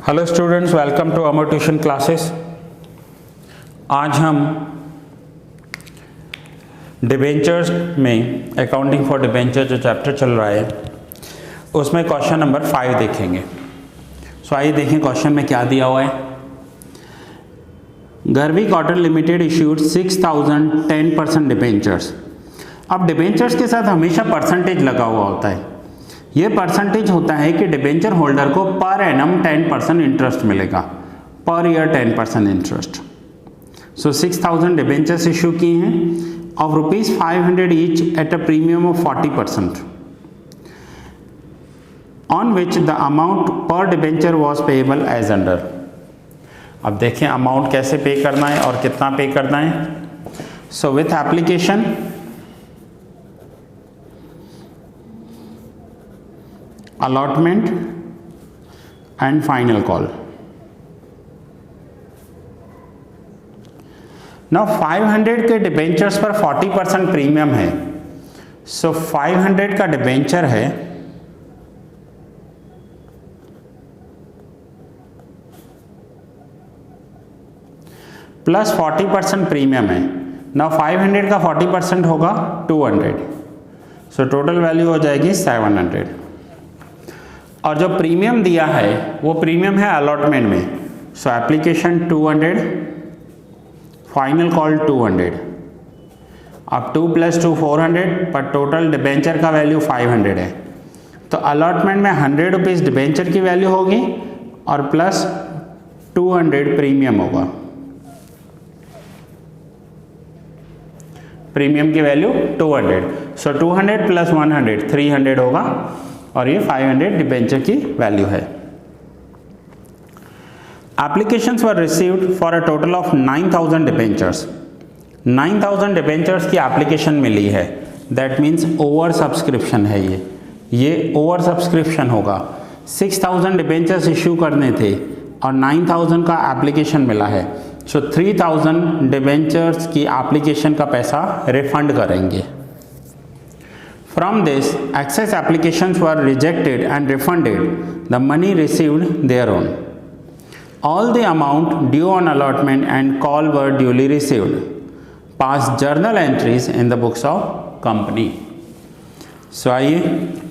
Hello students, welcome to Amar tuition classes. आज हम debentures में अकाउंटिंग फॉर डिबेंचर जो चैप्टर चल रहा है उसमें क्वेश्चन नंबर 5 देखेंगे। सो आइए देखें क्वेश्चन में क्या दिया हुआ है। गर्वी कॉटन लिमिटेड इश्यूड 6000 10% डिबेंचर्स। अब डिबेंचर्स के साथ हमेशा परसेंटेज लगा हुआ होता है। ये परसेंटेज होता है कि डिबेंचर होल्डर को पर एनम 10% इंटरेस्ट मिलेगा, per year 10% interest. So 6000 debentures issue किए हैं of ₹500 each at a premium of 40%, on which the amount per debenture was payable as under. अब देखें अमाउंट कैसे पे करना है और कितना पे करना है। So with application allotment and final call. Now 500 के डिबेंचर्स पर 40% प्रीमियम है। सो 500 का डिबेंचर है प्लस 40% प्रीमियम है। ना 500 का 40% होगा 200। सो टोटल वैल्यू हो जाएगी 700। और जो प्रीमियम दिया है वो प्रीमियम है अलॉटमेंट में। सो एप्लीकेशन 200, फाइनल कॉल 200। अब 2 + 2 400, पर टोटल डिबेंचर का वैल्यू 500 है। तो अलॉटमेंट में 100 रुपीज़ डिबेंचर की वैल्यू होगी और प्लस 200 प्रीमियम होगा। प्रीमियम की वैल्यू 200। सो 200 + 100 300 होगा और ये 500 डिबेंचर की वैल्यू है। Applications were received for a total of 9000 debentures. 9000 debentures की एप्लीकेशन मिली है। दैट मीन्स ओवर सब्सक्रिप्शन है। ये ओवर सब्सक्रिप्शन होगा। 6000 डिबेंचर्स इश्यू करने थे और 9000 का एप्लीकेशन मिला है। सो 3000 डिबेंचर्स की एप्लीकेशन का पैसा रिफंड करेंगे। From this, excess applications were rejected and refunded. The money received their own. All the amount due on allotment and call were duly received. Past journal entries in the books of company. So आइए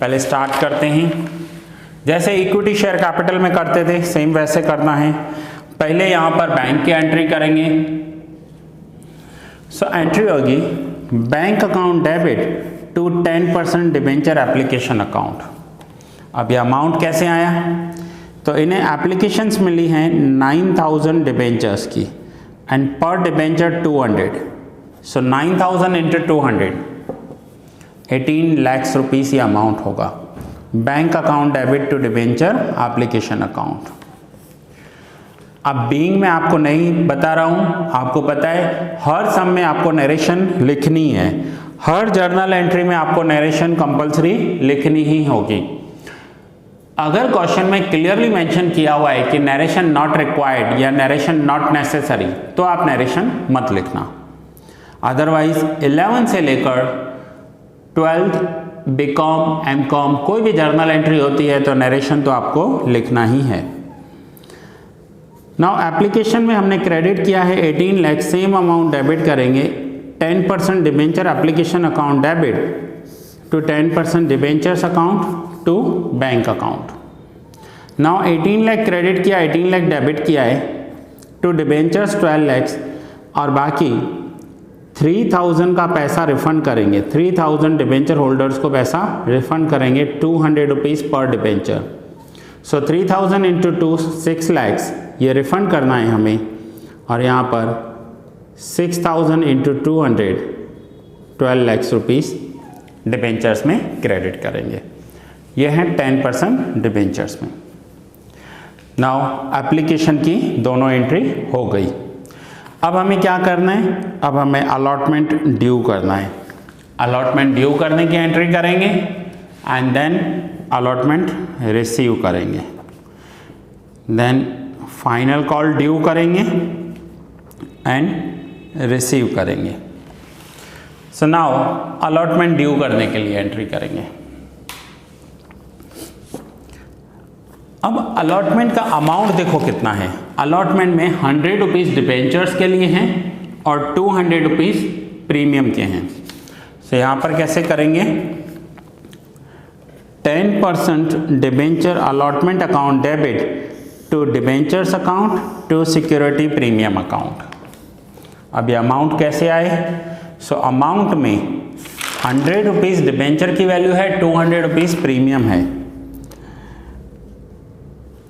पहले start करते हैं। जैसे equity share capital में करते थे same वैसे करना है। पहले यहाँ पर बैंक की एंट्री करेंगे। सो एंट्री होगी bank account debit to 10% debenture application account. अब ये अमाउंट कैसे आया? तो इन्हें एप्लीकेशंस मिली हैं 9000 डिबेंचर्स की एंड पर डिबेंचर 200। सो 9000 × 200 18 लाख रुपीस ये अमाउंट होगा। Bank account debit to debenture application account. अब बीइंग में आपको नहीं बता रहा हूँ, आपको पता है हर सम में आपको नरेशन लिखनी है। हर जर्नल एंट्री में आपको नरेशन कंपलसरी लिखनी ही होगी। अगर क्वेश्चन में क्लियरली मेंशन किया हुआ है कि नरेशन नॉट रिक्वायर्ड या नरेशन नॉट नेसेसरी तो आप नरेशन मत लिखना। अदरवाइज 11 से लेकर 12th बीकॉम एमकॉम कोई भी जर्नल एंट्री होती है तो नरेशन तो आपको लिखना ही है। नाउ एप्लीकेशन में हमने क्रेडिट किया है 18 लाख, सेम अमाउंट डेबिट करेंगे 10% debenture application account debit to 10% debentures account to bank account. Now 18 lakh credit किया, 18 लाख डेबिट किया है टू डिबेंचर्स 12 लाख और बाकी 3000 का पैसा रिफंड करेंगे। 3000 डिबेंचर होल्डर्स को पैसा रिफंड करेंगे 200 रुपीज़ पर डिबेंचर। सो 3000 × 2 6 लाख ये रिफंड करना है हमें और यहाँ पर 6000 × 200 12 लाख रुपीस डिबेंचर्स में क्रेडिट करेंगे। यह है 10% डिबेंचर्स में। नाउ एप्लीकेशन की दोनों एंट्री हो गई। अब हमें क्या करना है? अब हमें अलॉटमेंट ड्यू करना है। अलॉटमेंट ड्यू करने की एंट्री करेंगे एंड देन अलॉटमेंट रिसीव करेंगे, देन फाइनल कॉल ड्यू करेंगे एंड रिसीव करेंगे। सो नाउ अलॉटमेंट ड्यू करने के लिए एंट्री करेंगे। अब अलॉटमेंट का अमाउंट देखो कितना है। अलॉटमेंट में 100 रुपीज़ डिबेंचर्स के लिए हैं और 200 रुपीज़ प्रीमियम के हैं। तो यहाँ पर कैसे करेंगे, 10% debenture allotment account debit to debentures account to security premium account. अब ये अमाउंट कैसे आए, सो अमाउंट में 100 रुपीज़ डिबेंचर की वैल्यू है, 200 रुपीज़ प्रीमियम है।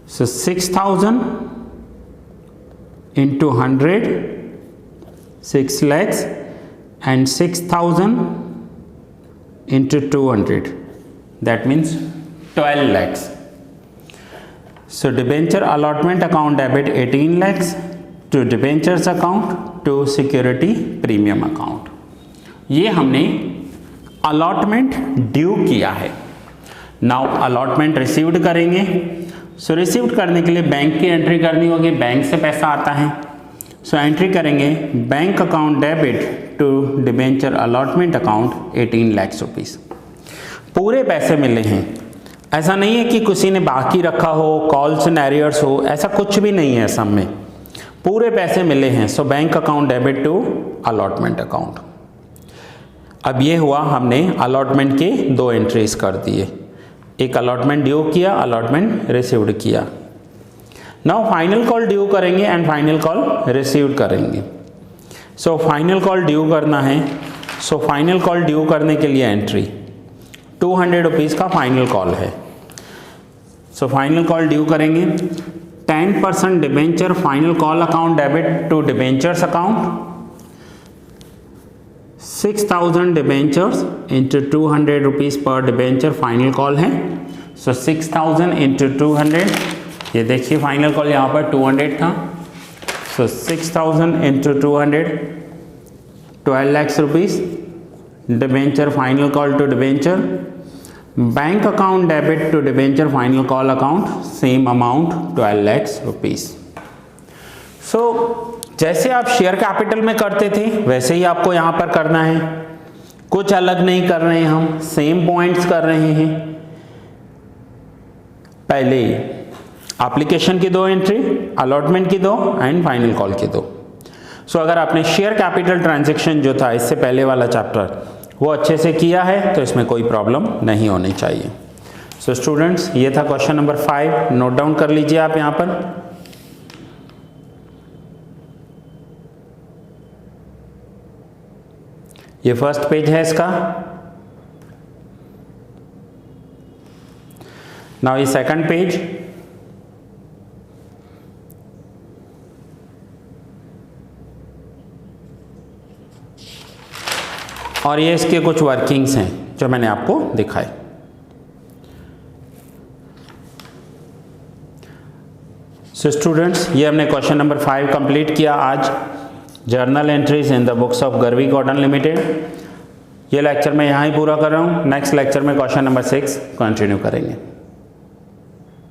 So 6000 into 100 6 lakhs and 6000 into 200, that means 12 lakhs. So debenture allotment account debit 18 lakhs to debentures account to security premium account. ये हमने allotment ड्यू किया है। Now allotment received करेंगे। So received करने के लिए बैंक की एंट्री करनी होगी, बैंक से पैसा आता है। सो एंट्री करेंगे bank account debit to debenture allotment account 18 lakh rupees. पूरे पैसे मिले हैं, ऐसा नहीं है कि किसी ने बाकी रखा हो, कॉल्स एंड एरियर्स हो, ऐसा कुछ भी नहीं है। सब में पूरे पैसे मिले हैं। So bank account debit to allotment account. अब ये हुआ, हमने अलॉटमेंट के 2 एंट्रीज कर दिए, एक अलॉटमेंट ड्यू किया, अलॉटमेंट रिसीव्ड किया। नाउ फाइनल कॉल ड्यू करेंगे एंड फाइनल कॉल रिसीव्ड करेंगे। सो फाइनल कॉल ड्यू करना है। सो फाइनल कॉल ड्यू करने के लिए एंट्री 200 रुपीज़ का फाइनल कॉल है। सो फाइनल कॉल ड्यू करेंगे 10% debenture final call account debit to debentures account 6000 debentures into 200 rupees पर डिबेंचर फाइनल कॉल है। सो 6000 इंटू 200, ये देखिए फाइनल कॉल यहाँ पर 200 था। So 6000 into 200 12 lakh rupees debenture final call to debenture. Bank account debit to debenture final call account same amount 12 lakh rupees. So जैसे आप share capital में करते थे वैसे ही आपको यहाँ पर करना है, कुछ अलग नहीं कर रहे हैं, हम सेम पॉइंट्स कर रहे हैं। पहले एप्लीकेशन की 2 एंट्री, अलॉटमेंट की 2 एंड फाइनल कॉल की 2। सो अगर आपने शेयर कैपिटल ट्रांजैक्शन जो था इससे पहले वाला चैप्टर वो अच्छे से किया है तो इसमें कोई प्रॉब्लम नहीं होनी चाहिए। सो स्टूडेंट्स, ये था क्वेश्चन नंबर 5, नोट डाउन कर लीजिए आप यहाँ पर। ये फर्स्ट पेज है इसका। नाउ ये सेकंड पेज। और ये इसके कुछ वर्किंग्स हैं जो मैंने आपको दिखाए। सो स्टूडेंट्स, ये हमने क्वेश्चन नंबर 5 कंप्लीट किया आज, journal entries in the books of Garvi cotton limited. ये लेक्चर मैं यहाँ ही पूरा कर रहा हूँ। नेक्स्ट लेक्चर में क्वेश्चन नंबर 6 कंटिन्यू करेंगे।